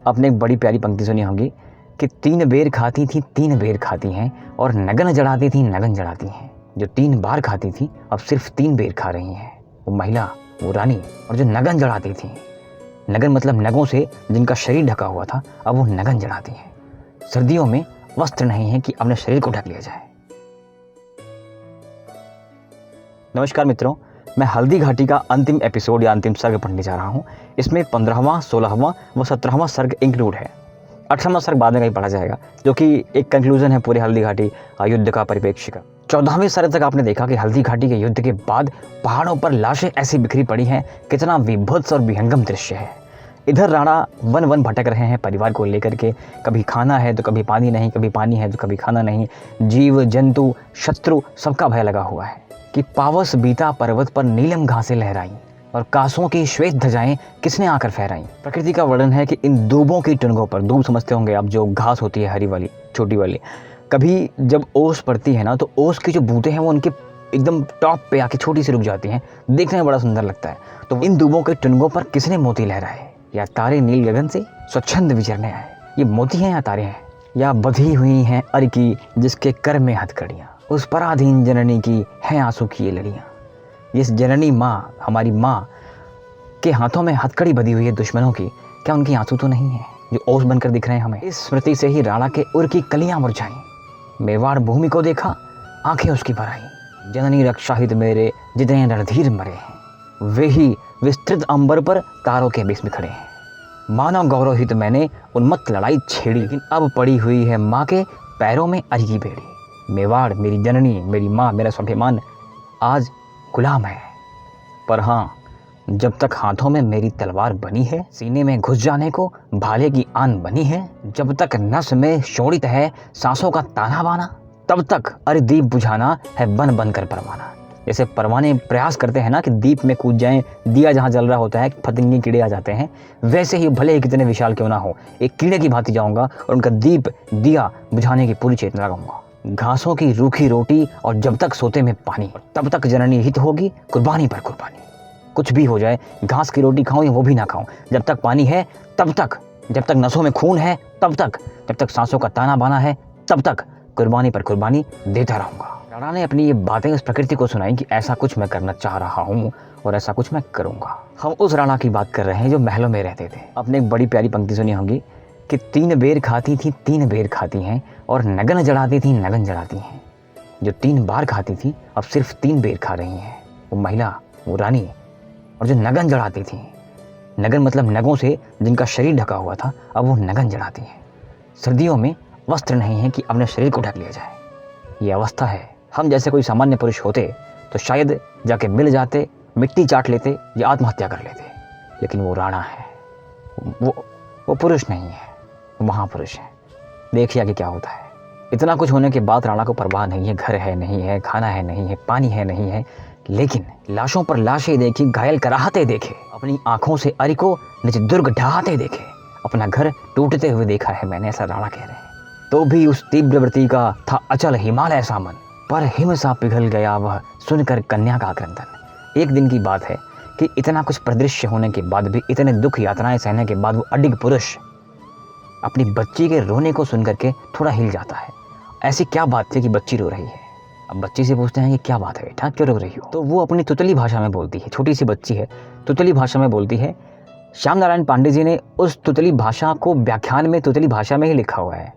आपने एक बड़ी प्यारी पंक्ति सुनी होगी कि 3 बेर खाती थी 3 बेर खाती हैं और नगन जड़ाती थी नगन जड़ाती हैं। जो 3 बार खाती थी अब सिर्फ 3 बेर खा रही हैं। वो महिला, वो रानी। और जो नगन जड़ाती थी, नगन मतलब नगों से जिनका शरीर ढका हुआ था, अब वो नगन जड़ाती हैं। सर्दियों में वस्त्र नहीं है कि अपने शरीर को ढक लिया जाए। नमस्कार मित्रों, मैं हल्दी घाटी का अंतिम एपिसोड या अंतिम सर्ग पढ़ने जा रहा हूँ। इसमें 15वां, 16वां व 17वां सर्ग इंक्लूड है। 18वां सर्ग बाद में कहीं पढ़ा जाएगा, जो कि एक कंक्लूजन है पूरे हल्दी घाटी युद्ध का परिप्रेक्ष्य का। 14वें सर्ग तक आपने देखा कि हल्दी घाटी के युद्ध के बाद पहाड़ों पर लाशें ऐसी बिखरी पड़ी हैं, कितना विभत्स और विहंगम दृश्य है। इधर राणा वन वन भटक रहे हैं परिवार को लेकर के। कभी खाना है तो कभी पानी नहीं, कभी पानी है तो कभी खाना नहीं। जीव जंतु शत्रु सबका भय लगा हुआ है कि पावस बीता पर्वत पर नीलम घासें लहराई और कासों की श्वेत ध्वजाएं किसने आकर फहराई। प्रकृति का वर्णन है कि इन दूबों की टुनगों पर, दूब समझते होंगे आप, जो घास होती है हरी वाली छोटी वाली, कभी जब ओस पड़ती है ना तो ओस की जो बूंदें हैं वो उनके एकदम टॉप पे आके छोटी सी रुक जाती हैं, देखने में बड़ा सुंदर लगता है। तो इन दूबों के टुनगों पर किसने मोती लहराए, या तारे नील गगन से स्वच्छंद विचरने आए। ये मोती हैं या तारे हैं, या बधी हुई हैं अर की जिसके कर में हथकड़ियाँ, उस पराधीन जननी की है आंसू की ये लड़ियाँ। इस जननी माँ, हमारी माँ के हाथों में हथकड़ी बधी हुई है दुश्मनों की, क्या उनकी आंसू तो नहीं है जो ओस बनकर दिख रहे हैं हमें। इस स्मृति से ही राणा के उर की कलियां मुरझाई। मेवाड़ भूमि को देखा, आंखें उसकी भर आई। जननी रक्षाहित मेरे जितने रणधीर मरे हैं, वे ही विस्तृत अंबर पर तारों के बीच में खड़े हैं। मानव गौरवहित मैंने उन्मत्त लड़ाई छेड़ी, लेकिन अब पड़ी हुई है माँ के पैरों में अरी की बेड़ी। मेवाड़, मेरी जननी, मेरी माँ, मेरा स्वाभिमान आज गुलाम है। पर हाँ, जब तक हाथों में मेरी तलवार बनी है, सीने में घुस जाने को भाले की आन बनी है, जब तक नस में शोणित है सांसों का ताना बाना, तब तक अरे दीप बुझाना है बन बनकर परवाना। जैसे परवाने प्रयास करते हैं ना कि दीप में कूद जाएं, दिया जहाँ जल रहा होता है फतिंगे कीड़े आ जाते हैं, वैसे ही भले ही कितने विशाल क्यों ना हो, एक कीड़े की भांति जाऊंगा और उनका दीप दिया बुझाने की पूरी चेतना लगाऊंगा। घासों की रूखी रोटी और जब तक सोते में पानी, तब तक जननी हित होगी कुर्बानी पर कुर्बानी। कुछ भी हो जाए, घास की रोटी खाऊं या वो भी ना खाऊं, जब तक पानी है तब तक, जब तक नसों में खून है तब तक, जब तक सांसों का ताना बाना है तब तक कुर्बानी पर कुर्बानी देता रहूंगा। राणा ने अपनी ये बातें उस प्रकृति को सुनाई कि ऐसा कुछ मैं करना चाह रहा हूँ और ऐसा कुछ मैं करूंगा। हम उस राणा की बात कर रहे हैं जो महलों में रहते थे। आपने एक बड़ी प्यारी पंक्ति सुनी होगी कि 3 बेर खाती थी 3 बेर खाती हैं और नगन जड़ाती थी नगन जड़ाती हैं। जो 3 बार खाती थी अब सिर्फ 3 बेर खा रही हैं। वो महिला, वो रानी। और जो नगन जड़ाती थी, नगन मतलब नगों से जिनका शरीर ढका हुआ था, अब वो नगन जड़ाती हैं। सर्दियों में वस्त्र नहीं है कि अपने शरीर को ढक लिया जाए। ये अवस्था है। हम जैसे कोई सामान्य पुरुष होते तो शायद जाके मिल जाते, मिट्टी चाट लेते या आत्महत्या कर लेते, लेकिन वो राणा है, वो पुरुष नहीं है, वो महापुरुष है। देखिए आगे क्या होता है। इतना कुछ होने के बाद राणा को परवाह नहीं है, घर है नहीं है, खाना है नहीं है, पानी है नहीं है, लेकिन लाशों पर लाशें देखी, घायल कराहते देखे, अपनी आंखों से अरि को निज दुर्ग ढहाते देखे, अपना घर टूटते हुए देखा है मैंने, ऐसा राणा कह रहे हैं। तो भी उस तीव्र व्रती का था अचल हिमालय सा मन, पर हिम सा पिघल गया वह सुनकर कन्या का क्रंदन। एक दिन की बात है कि इतना कुछ परिदृश्य होने के बाद भी, इतने दुख यातनाएं सहने के बाद, वो अडिग पुरुष अपनी बच्ची के रोने को सुनकर के थोड़ा हिल जाता है। ऐसी क्या बात थी कि बच्ची रो रही है। अब बच्ची से पूछते हैं कि क्या बात है बेटा, क्यों रो रही हो? तो वो अपनी तुतली भाषा में बोलती है। छोटी सी बच्ची है, तुतली भाषा में बोलती है। श्याम नारायण पांडे जी ने उस तुतली भाषा को व्याख्यान में तुतली भाषा में ही लिखा हुआ है।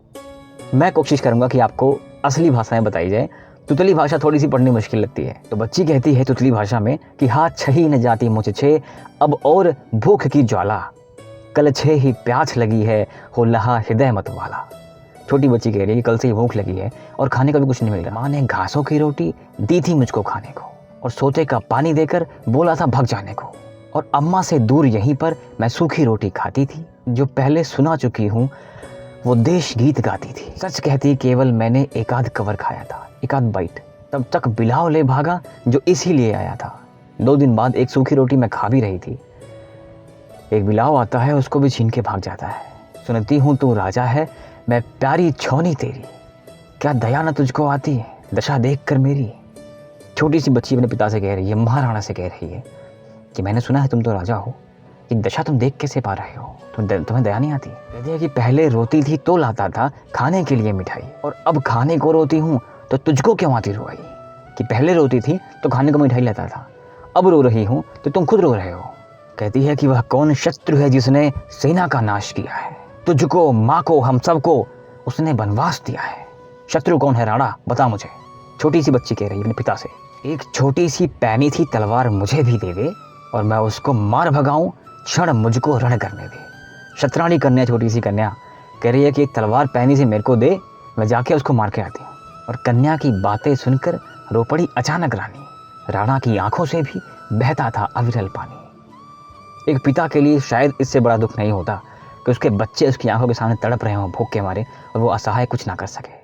मैं कोशिश करूंगा कि आपको असली भाषाएं बताई जाए। तुतली भाषा थोड़ी सी पढ़नी मुश्किल लगती है। तो बच्ची कहती है तुतली भाषा में कि हाँ छही न जाती मुझ छे, अब और भूख की ज्वाला, कल छे ही प्यास लगी है, हो लहा हृदय मत वाला। छोटी बच्ची कह रही है कि कल से ही भूख लगी है और खाने का भी कुछ नहीं मिल रहा। माँ ने घासों की रोटी दी थी मुझको खाने को और सोते का पानी देकर बोला था भग जाने को, और अम्मा से दूर यहीं पर मैं सूखी रोटी खाती थी, जो पहले सुना चुकी हूँ वो देश गीत गाती थी। सच कहती केवल मैंने एकाध कवर खाया था, एकाध बाइट, तब तक बिलाव ले भागा जो इसीलिए आया था। 2 दिन बाद एक सूखी रोटी मैं खा भी रही थी, एक बिलाव आता है उसको भी छीन के भाग जाता है। सुनती हूँ तू राजा है, मैं प्यारी छौनी तेरी, क्या दया न तुझको आती है दशा देख कर मेरी। छोटी सी बच्ची अपने पिता से कह रही है, महाराणा से कह रही है कि मैंने सुना है तुम तो राजा हो, कि दशा तुम देख कैसे पा रहे हो। तुम्हें दया नहीं आती? कहती है कि पहले रोती थी तो लाता था खाने के लिए मिठाई, और अब खाने को रोती हूँ तो तुझको क्यों आती रुआई। कि पहले रोती थी तो खाने को मिठाई लाता था, अब रो रही हूँ तो तुम खुद रो रहे हो। कहती है कि वह कौन शत्रु है जिसने सेना का नाश किया है, तुझको, माँ को, हम सबको उसने वनवास दिया है। शत्रु कौन है राणा, बता मुझे। छोटी सी बच्ची कह रही है अपने पिता से। एक छोटी सी पैनी थी तलवार मुझे भी दे दे और मैं उसको मार भगाऊं, क्षण मुझको रण करने दे। शतरानी कन्या, छोटी सी कन्या कह रही है कि एक तलवार पैनी से मेरे को दे, मैं जाके उसको मार के आती हूँ। और कन्या की बातें सुनकर रो पड़ी अचानक रानी। राणा की आंखों से भी बहता था अविरल पानी। एक पिता के लिए शायद इससे बड़ा दुख नहीं होता कि उसके बच्चे उसकी आंखों के सामने तड़प रहे हों भूख के मारे और वो असहाय कुछ ना कर सके।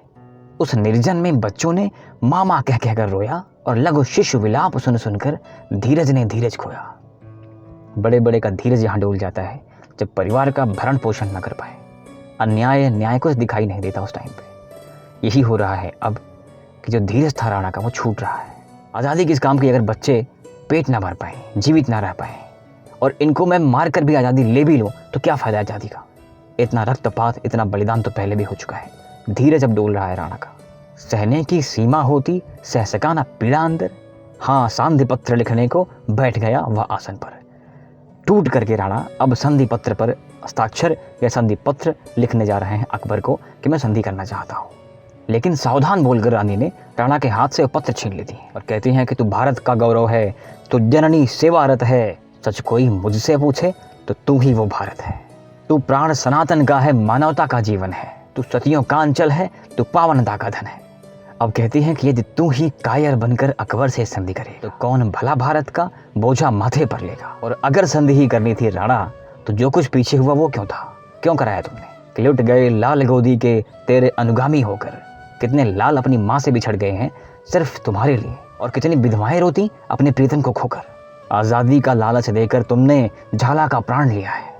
उस निर्जन में बच्चों ने माँ माँ कह कहकर रोया और लघु शिशु विलाप सुन सुनकर धीरज ने धीरज खोया। बड़े बड़े का धीरज यहाँ डोल जाता है जब परिवार का भरण पोषण न कर पाए। अन्याय न्याय कुछ दिखाई नहीं देता उस टाइम पे। यही हो रहा है अब कि जो धीरज था राणा का वो छूट रहा है। आज़ादी किस काम की अगर बच्चे पेट ना भर पाए, जीवित ना रह पाए, और इनको मैं मार कर भी आज़ादी ले भी लूँ तो क्या फ़ायदा आज़ादी का। इतना रक्तपात, इतना बलिदान तो पहले भी हो चुका है। धीरज अब डोल रहा है राणा का। सहने की सीमा होती, सह सका ना पीड़ा अंदर। हाँ, संधि पत्र लिखने को बैठ गया वह आसन पर। टूट करके राणा अब संधि पत्र पर हस्ताक्षर या संधि पत्र लिखने जा रहे हैं अकबर को कि मैं संधि करना चाहता हूँ। लेकिन सावधान बोलकर रानी ने राणा के हाथ से पत्र छीन लेती है और कहती हैं कि तू भारत का गौरव है, तू जननी सेवारत है, सच कोई मुझसे पूछे तो तू ही वो भारत है। तू प्राण सनातन का है, मानवता का जीवन है, तू सतियों का अंचल है, तू पावनता का धन है। अब कहती हैं कि यदि तू ही कायर बनकर अकबर से संधि करे तो कौन भला भारत का बोझा माथे पर लेगा। और अगर संधि ही करनी थी राणा तो जो कुछ पीछे हुआ वो क्यों था, क्यों कराया तुमने कि लुट गए लाल गोदी के तेरे अनुगामी होकर। कितने लाल अपनी माँ से बिछड़ गए हैं सिर्फ तुम्हारे लिए, और कितनी विधवाएं रोती अपने प्रीतम को खोकर। आज़ादी का लालच देकर तुमने झाला का प्राण लिया है।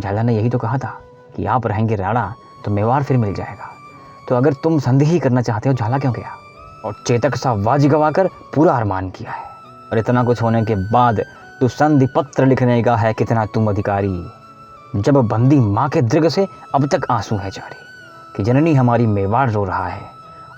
झाला ने यही तो कहा था कि आप रहेंगे राणा तो मेवाड़ फिर मिल जाएगा। तो अगर तुम संधि ही करना चाहते हो, झाला क्यों गया और चेतक सा वाजी गवाकर पूरा अरमान किया है। और इतना कुछ होने के बाद तू संधि पत्र लिखने का है कितना तुम अधिकारी। जब बंदी माँ के दृग से अब तक आंसू है जारी कि जननी हमारी मेवाड़ रो रहा है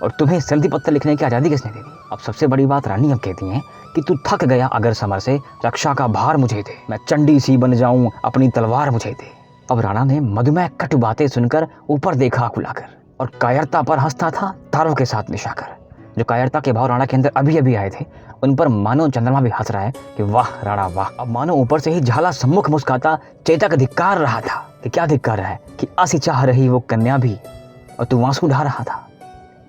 और तुम्हें संधि पत्र लिखने की आज़ादी किसने दे दी। अब सबसे बड़ी बात रानी अब कहती हैं कि तू थक गया अगर समर से, रक्षा का भार मुझे दे, मैं चंडी सी बन जाऊं, अपनी तलवार मुझे दे। अब राणा ने मधुमेह कटु बातें सुनकर ऊपर देखा खुलाकर और कायरता पर हंसता था तारों के साथ मिशाकर। जो कायरता के भाव राणा के अंदर अभी अभी आए थे उन पर मानो चंद्रमा भी हंस रहा है कि वाह राणा वाह। अब मानो ऊपर से ही झाला सम्मुख मुस्काता चेतक धिक्कार रहा था कि क्या धिक्कार रहा है कि आसी चाह रही वो कन्या भी और तू आंसू ढा रहा था।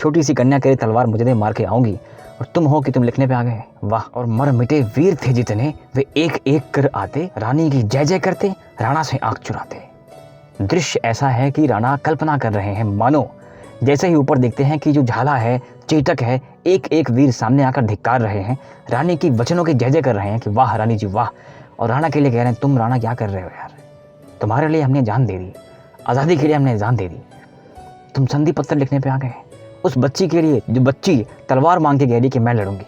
छोटी सी कन्या कह तलवार मुझे दे, मार के आऊंगी, और तुम हो कि तुम लिखने पे आ गए। वाह। और मर मिटे वीर थे जितने वे एक एक कर आते, रानी की जय जय करते, राणा से आंख चुराते। दृश्य ऐसा है कि राणा कल्पना कर रहे हैं मानो जैसे ही ऊपर देखते हैं कि जो झाला है, चेतक है, एक एक वीर सामने आकर धिक्कार रहे हैं, रानी की वचनों की जय जय कर रहे हैं कि वाह रानी जी वाह। और राणा के लिए कह रहे हैं तुम राणा क्या कर रहे हो यार, तुम्हारे लिए हमने जान दे दी, आज़ादी के लिए हमने जान दे दी, तुम संधि पत्र लिखने पे आ गए। उस बच्ची के लिए जो बच्ची तलवार मांग के कह रही कि मैं लड़ूंगी।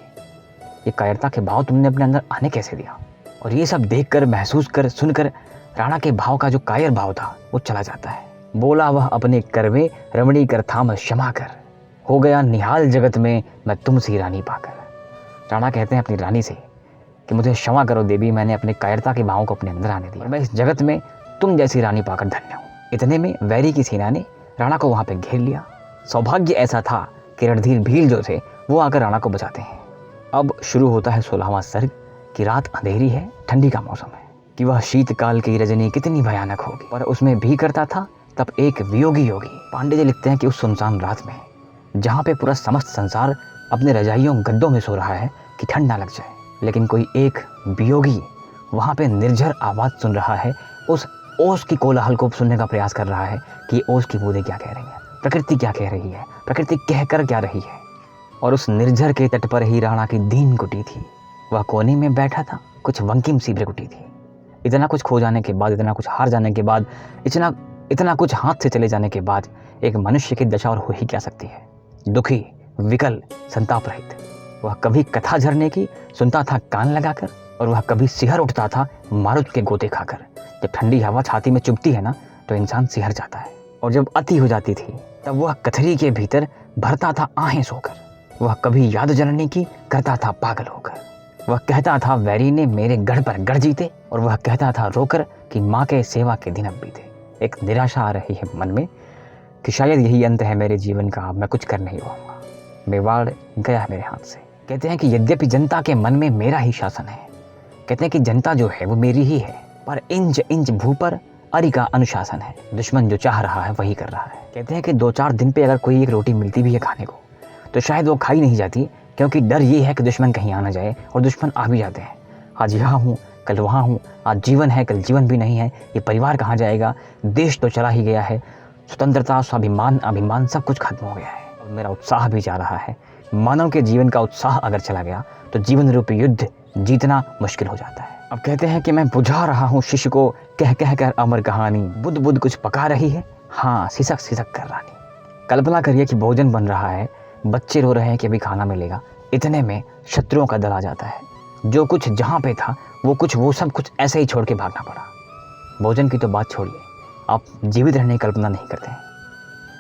ये कायरता के भाव तुमने अपने अंदर आने कैसे दिया। और ये सब देखकर, महसूस कर, सुनकर राणा के भाव का जो कायर भाव था वो चला जाता है। बोला वह अपने करवे, रमणी कर थाम क्षमा कर, हो गया निहाल जगत में मैं तुमसी रानी पाकर। राणा कहते हैं अपनी रानी से कि मुझे क्षमा करो देवी, मैंने अपने कायरता के भावों को अपने अंदर आने दिया, मैं इस जगत में तुम जैसी रानी पाकर धन्य हूँ। इतने में वैरी की सेना ने राणा को वहाँ पे घेर लिया। सौभाग्य ऐसा था कि रणधीर भील जो थे वो आकर राणा को बचाते हैं। अब शुरू होता है 16वां सर्ग कि रात अंधेरी है, ठंडी का मौसम है कि वह शीतकाल की रजनी कितनी भयानक होगी, पर उसमें भी करता था तब एक वियोगी योगी। पांडे जी लिखते हैं कि उस सुनसान रात में जहाँ पे पूरा समस्त संसार अपने रजाइयों गद्दों में सो रहा है कि ठंड ना लग जाए, लेकिन कोई एक वियोगी वहाँ पे निर्झर आवाज़ सुन रहा है, उस ओस की कोलाहल को सुनने का प्रयास कर रहा है कि ओस की बूंदें क्या कह रही हैं, प्रकृति क्या कह रही है, प्रकृति कहकर क्या रही है। और उस निर्झर के तट पर ही राणा की दीन कुटी थी। वह कोने में बैठा था, कुछ वंकिम सी प्रकृति थी। इतना कुछ खो जाने के बाद, इतना कुछ हार जाने के बाद, इतना कुछ हाथ से चले जाने के बाद एक मनुष्य की दशा और हो ही क्या सकती है। दुखी, विकल, संताप रहित। वह कभी कथा झरने की सुनता था कान लगाकर और वह कभी सिहर उठता था मारुत के गोते खाकर। जब ठंडी हवा छाती में चुभती है ना तो इंसान सिहर जाता है, और जब अति हो जाती थी तब वह कथरी के भीतर भरता था आहें सोकर। वह कभी याद जननी की करता था पागल होकर। वह कहता था वैरी ने मेरे गढ़ पर गढ़ जीते, और वह कहता था रोकर कि माँ के सेवा के दिन अब बीते। एक निराशा आ रही है मन में कि शायद यही अंत है मेरे जीवन का, अब मैं कुछ कर नहीं पाऊंगा। मेवाड़ गया है मेरे हाथ से। कहते हैं कि यद्यपि जनता के मन में मेरा ही शासन है, कहते हैं कि जनता जो है वो मेरी ही है, पर इंच इंच भू पर अरि का अनुशासन है। दुश्मन जो चाह रहा है वही कर रहा है। कहते हैं कि 2-4 दिन पे अगर कोई एक रोटी मिलती भी है खाने को तो शायद वो खाई नहीं जाती, क्योंकि डर ये है कि दुश्मन कहीं आ ना जाए, और दुश्मन आ भी जाते हैं। आज यहाँ हूँ कल वहाँ हूँ, आज जीवन है कल जीवन भी नहीं है, ये परिवार कहाँ जाएगा, देश तो चला ही गया है, स्वतंत्रता स्वाभिमान अभिमान सब कुछ खत्म हो गया है, और मेरा उत्साह भी जा रहा है। मानव के जीवन का उत्साह अगर चला गया तो जीवन रूपी युद्ध जीतना मुश्किल हो जाता है। अब कहते हैं कि मैं बुझा रहा हूँ शिष्य को कह कह कर अमर कहानी, बुद्ध बुद्ध कुछ पका रही है, हाँ सिसक सिसक कर रानी। कल्पना करिए कि भोजन बन रहा है, बच्चे रो रहे हैं कि अभी खाना मिलेगा, इतने में शत्रुओं का दल आ जाता है। जो कुछ जहाँ पे था वो सब कुछ ऐसे ही छोड़ के भागना पड़ा। भोजन की तो बात छोड़िए, आप जीवित रहने की कल्पना नहीं करते हैं।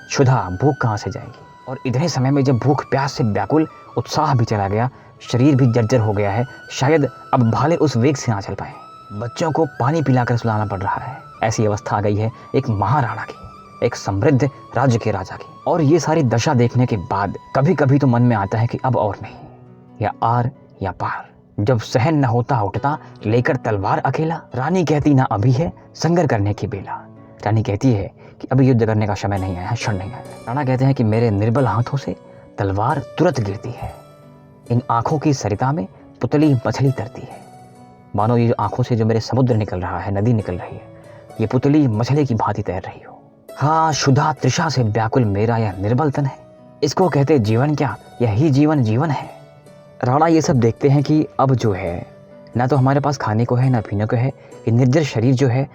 क्षुधा भूख कहाँ से जाएगी, और इतने समय में जब भूख प्यास से व्याकुल, उत्साह भी चला गया, शरीर भी जर्जर हो गया है, शायद अब भाले उस वेग से ना चल पाए। बच्चों को पानी पिलाकर सुलाना पड़ रहा है। ऐसी अवस्था आ गई है एक महाराणा की, एक समृद्ध राज्य के राजा की। और ये सारी दशा देखने के बाद कभी कभी तो मन में आता है कि अब और नहीं, या आर या पार। जब सहन न होता उठता लेकर तलवार अकेला, रानी कहती ना अभी है संघर्ष करने की बेला। रानी कहती है कि अभी युद्ध करने का समय नहीं आया, क्षण नहीं आया। राणा कहते हैं कि मेरे निर्बल हाथों से तलवार तुरंत गिरती है, इन आंखों की सरिता में पुतली मछली तरती है। मानो ये आंखों से जो मेरे समुद्र निकल रहा है, नदी निकल रही है, ये पुतली मछली की भांति तैर रही हो। हाँ, क्षुधा तृषा से व्याकुल मेरा यह निर्बल तन है, इसको कहते जीवन क्या, यही जीवन जीवन है। राणा ये सब देखते हैं कि अब जो है ना तो हमारे पास खाने को है ना पीने को है, ये निर्जर शरीर जो है,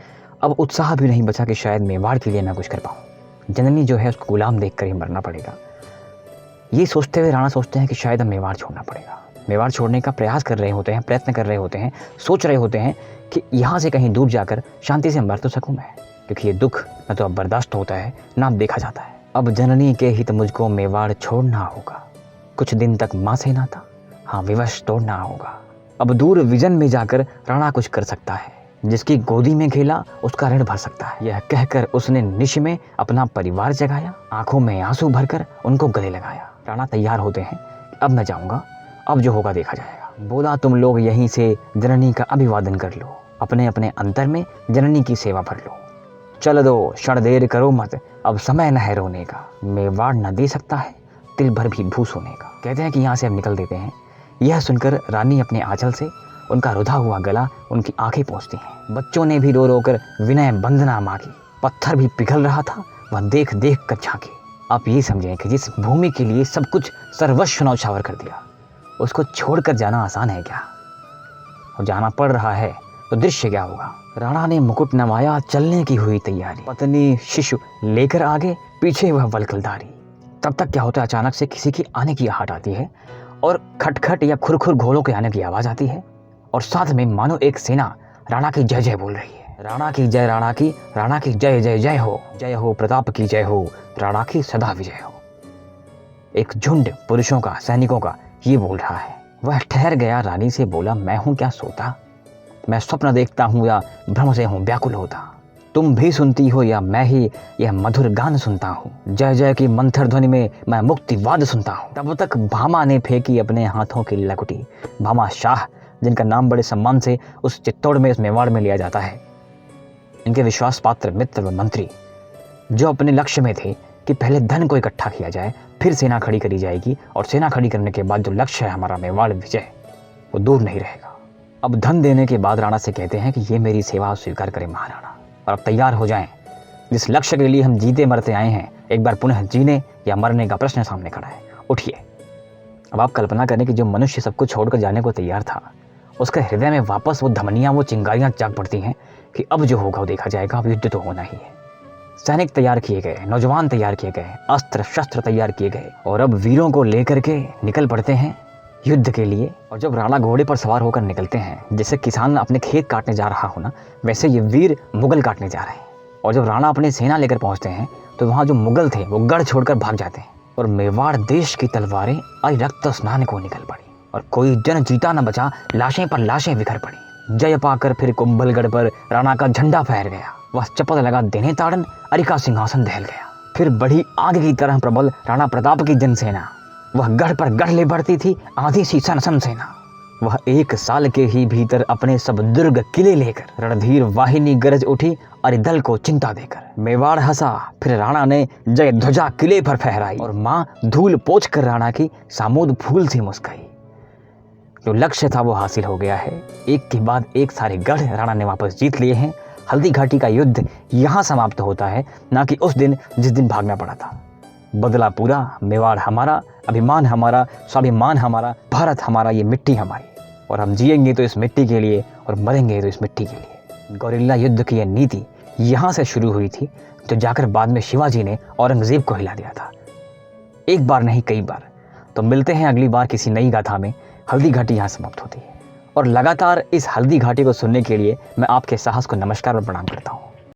अब उत्साह भी नहीं बचा कि शायद मेवाड़ के लिए ना कुछ कर पाऊँ। जननी जो है उसको गुलाम देख कर ही मरना पड़ेगा। ये सोचते हुए राणा सोचते हैं कि शायद अब मेवाड़ छोड़ना पड़ेगा। मेवाड़ छोड़ने का प्रयास कर रहे होते हैं, प्रयत्न कर रहे होते हैं, सोच रहे होते हैं कि यहाँ से कहीं दूर जाकर शांति से मर तो सकूँ मैं, क्योंकि ये दुख न तो अब बर्दाश्त होता है ना अब देखा जाता है। अब जननी के हित मुझको मेवाड़ छोड़ना होगा, कुछ दिन तक माँ से नाता, हाँ विवश तोड़ना होगा। अब दूर विजन में जाकर राणा कुछ कर सकता है, जिसकी गोदी में खेला उसका ऋण भर सकता है। यह कहकर उसने निश में अपना परिवार जगाया, आंखों में आंसू भरकर उनको गले लगाया। राणा तैयार होते हैं, अब मैं जाऊंगा, अब जो होगा देखा जाएगा। बोला तुम लोग यहीं से जननी का अभिवादन कर लो, अपने अपने अंतर में जननी की सेवा भर लो। चल दो क्षण देर करो मत, अब समय न है रोने का, मेवाड़ न दे सकता है तिल भर भी भू सोने का। कहते हैं कि यहाँ से अब निकल देते हैं। यह सुनकर रानी अपने आंचल से उनका रुधा हुआ गला उनकी आंखें पोंछती हैं। बच्चों ने भी रो रो कर विनय वंदना मांगी, पत्थर भी पिघल रहा था, वह देख देख कर झांके। आप ये समझें कि जिस भूमि के लिए सब कुछ सर्वस्व न्यौछावर कर दिया, उसको छोड़कर जाना आसान है क्या? और जाना पड़ रहा है तो दृश्य क्या होगा? राणा ने मुकुट नवाया, चलने की हुई तैयारी, पत्नी शिशु लेकर आगे, पीछे वह वल्कलधारी। तब तक क्या होता है, अचानक से किसी की आने की आहट आती है, और खटखट या खुरखुर घोड़ों के आने की आवाज आती है, और साथ में मानो एक सेना राणा की जय जय बोल रही है। राणा की जय, राणा की जय जय जय हो प्रताप की जय हो, राणा की सदा विजय हो। एक झुंड पुरुषों का, सैनिकों का ये बोल रहा है। वह ठहर गया, रानी से बोला, मैं हूं क्या सोता, मैं स्वप्न देखता हूँ या भ्रम से हूँ व्याकुल होता। तुम भी सुनती हो या मैं ही यह मधुर गान सुनता हूँ, जय जय की मंथर ध्वनि में मैं मुक्तिवाद सुनता हूँ। तब तक भामा ने फेंकी अपने हाथों की लकुटी। भामा शाह, जिनका नाम बड़े सम्मान से उस चित्तौड़ में, इस मेवाड़ में लिया जाता है, इनके विश्वास पात्र मित्र व मंत्री, जो अपने लक्ष्य में थे कि पहले धन को इकट्ठा किया जाए, फिर सेना खड़ी करी जाएगी, और सेना खड़ी करने के बाद जो लक्ष्य है हमारा मेवाड़ विजय, वो दूर नहीं रहेगा। अब धन देने के बाद राणा से कहते हैं कि ये मेरी सेवा स्वीकार करें महाराणा, और अब तैयार हो जाएं। जिस लक्ष्य के लिए हम जीते मरते आए हैं, एक बार पुनः जीने या मरने का प्रश्न सामने खड़ा है, उठिए। अब आप कल्पना करें कि जो मनुष्य सब कुछ छोड़कर जाने को तैयार था, उसके हृदय में वापस वो धमनियाँ, वो चिंगारियाँ जाग पड़ती हैं कि अब जो होगा वो देखा जाएगा, अब युद्ध तो होना ही है। सैनिक तैयार किए गए, नौजवान तैयार किए गए, अस्त्र शस्त्र तैयार किए गए, और अब वीरों को लेकर के निकल पड़ते हैं युद्ध के लिए। और जब राणा घोड़े पर सवार होकर निकलते हैं, जैसे किसान अपने खेत काटने जा रहा हो ना, वैसे ये वीर मुगल काटने जा रहे हैं। और जब राणा अपनी सेना लेकर पहुंचते हैं तो वहाँ जो मुगल थे वो गढ़ छोड़कर भाग जाते हैं और मेवाड़ देश की तलवारें आई रक्त स्नान को निकल पड़ी और कोई जन जीता न बचा, लाशें पर लाशें बिखर पड़ी। जय पाकर फिर कुंभलगढ़ पर राणा का झंडा फहर गया, वह चपत लगा देने ताड़न, अरि का सिंहासन दहल गया। फिर बड़ी आग की तरह प्रबल राणा प्रताप की जनसेना, वह गढ़ पर गढ़ ले बढ़ती थी, आधी सी सनसन सेना। वह 1 साल के ही भीतर अपने सब दुर्ग किले लेकर रणधीर वाहिनी गरज उठी, अरि दल को चिंता देकर। मेवाड़ हंसा, फिर राणा ने जय ध्वजा किले पर फहराई और माँ धूल पोंछ कर राणा की सामूद फूल सी मुस्काई। जो लक्ष्य था वो हासिल हो गया है। एक के बाद एक सारे गढ़ राणा ने वापस जीत लिए हैं। हल्दी घाटी का युद्ध यहाँ समाप्त होता है, ना कि उस दिन जिस दिन भागना पड़ा था। बदला पूरा, मेवाड़ हमारा, अभिमान हमारा, स्वाभिमान हमारा, भारत हमारा, ये मिट्टी हमारी। और हम जिएंगे तो इस मिट्टी के लिए और मरेंगे तो इस मिट्टी के लिए। गौरिल्ला युद्ध की यह नीति यहाँ से शुरू हुई थी, जो जाकर बाद में शिवाजी ने औरंगजेब को हिला दिया था। एक बार नहीं, कई बार। तो मिलते हैं अगली बार किसी नई गाथा में। हल्दी घाटी यहाँ समाप्त होती है और लगातार इस हल्दी घाटी को सुनने के लिए मैं आपके साहस को नमस्कार और प्रणाम करता हूँ।